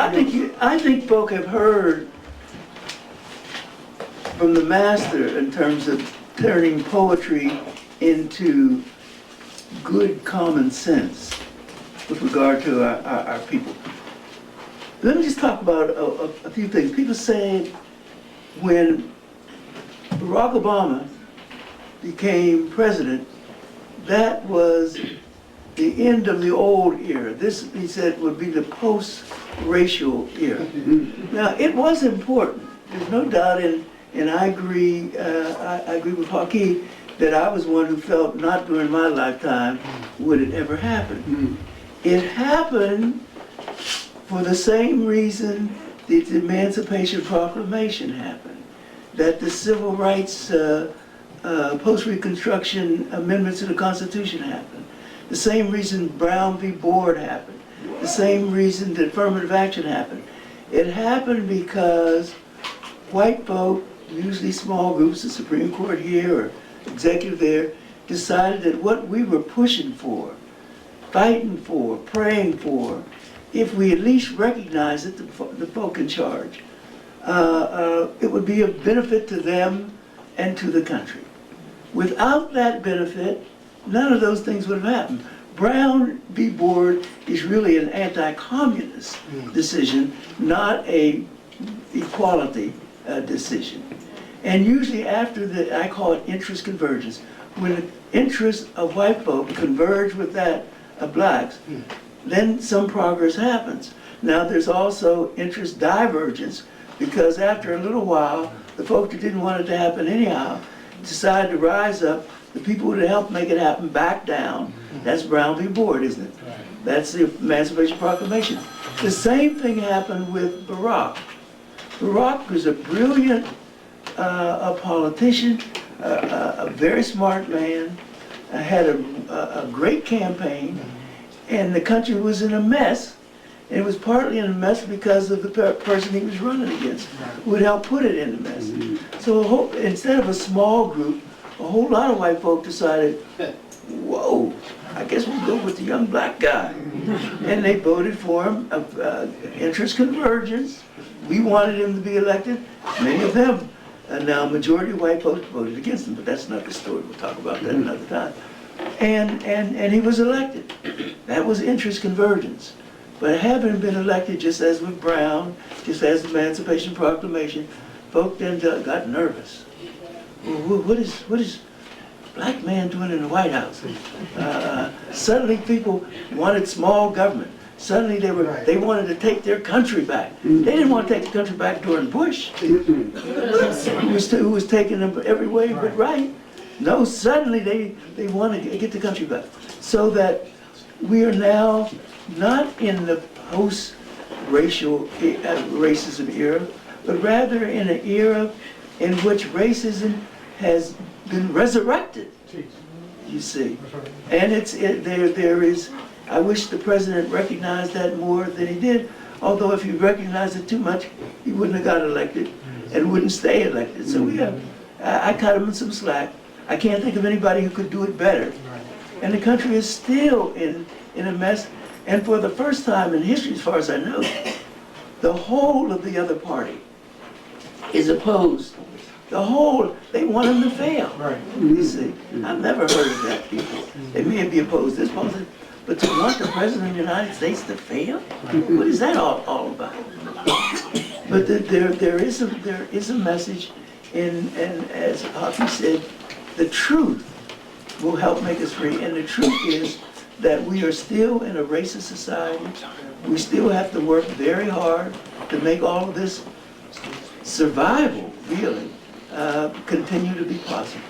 I think folk have heard from the master in terms of turning poetry into good common sense with regard to our people. Let me just talk about a few things. People say when Barack Obama became president, that was the end of the old era. This, he said, would be the post-racial era. Now, it was important. There's no doubt, and I agree with Hawkey that I was one who felt not during my lifetime would it ever happen. It happened for the same reason the Emancipation Proclamation happened, that the Civil Rights post-Reconstruction amendments to the Constitution happened, the same reason Brown v. Board happened, the same reason that affirmative action happened. It happened because white folk, usually small groups, the Supreme Court here or executive there, decided that what we were pushing for, fighting for, praying for, if we at least recognize it, the folk in charge, it would be of benefit to them and to the country. Without that benefit, none of those things would have happened. Brown v. Board is really an anti-communist decision, not a equality decision. And usually after the, I call it interest convergence, when the interests of white folk converge with that of blacks, then some progress happens. Now there's also interest divergence, because after a little while, the folk that didn't want it to happen anyhow decided to rise up. The people who helped make it happen back down. That's Brown v. Board, isn't it? That's the Emancipation Proclamation. The same thing happened with Barack. Barack was a brilliant a politician, a very smart man, had a great campaign, and the country was in a mess. And it was partly in a mess because of the person he was running against, who would help put it in a mess. So instead of a small group, a whole lot of white folk decided, whoa, I guess we'll go with the young black guy. And they voted for him, interest convergence. We wanted him to be elected. Many of them, now majority of white folks voted against him, but that's not the story. We'll talk about that another time. And he was elected. That was interest convergence. But having been elected, just as with Brown, just as the Emancipation Proclamation, folk then got nervous. Well, what is a black man doing in the White House? Suddenly people wanted small government. Suddenly they wanted to take their country back. They didn't want to take the country back during Bush, who was taking them every way but right. No, suddenly they want to get the country back. So that we are now not in the post-racial racism era, but rather in an era in which racism has been resurrected, you see. And there is, I wish the president recognized that more than he did, although if he recognized it too much, he wouldn't have got elected and wouldn't stay elected. So I cut him some slack. I can't think of anybody who could do it better. And the country is still in a mess. And for the first time in history, as far as I know, the whole of the other party is opposed. They want him to fail. You see, I've never heard of that, people. They may be opposed to this policy, but to want the President of the United States to fail? What is that all about? But there is a message, and as Hockey said, the truth will help make us free. And the truth is that we are still in a racist society. We still have to work very hard to make all of this survival, really, continue to be possible.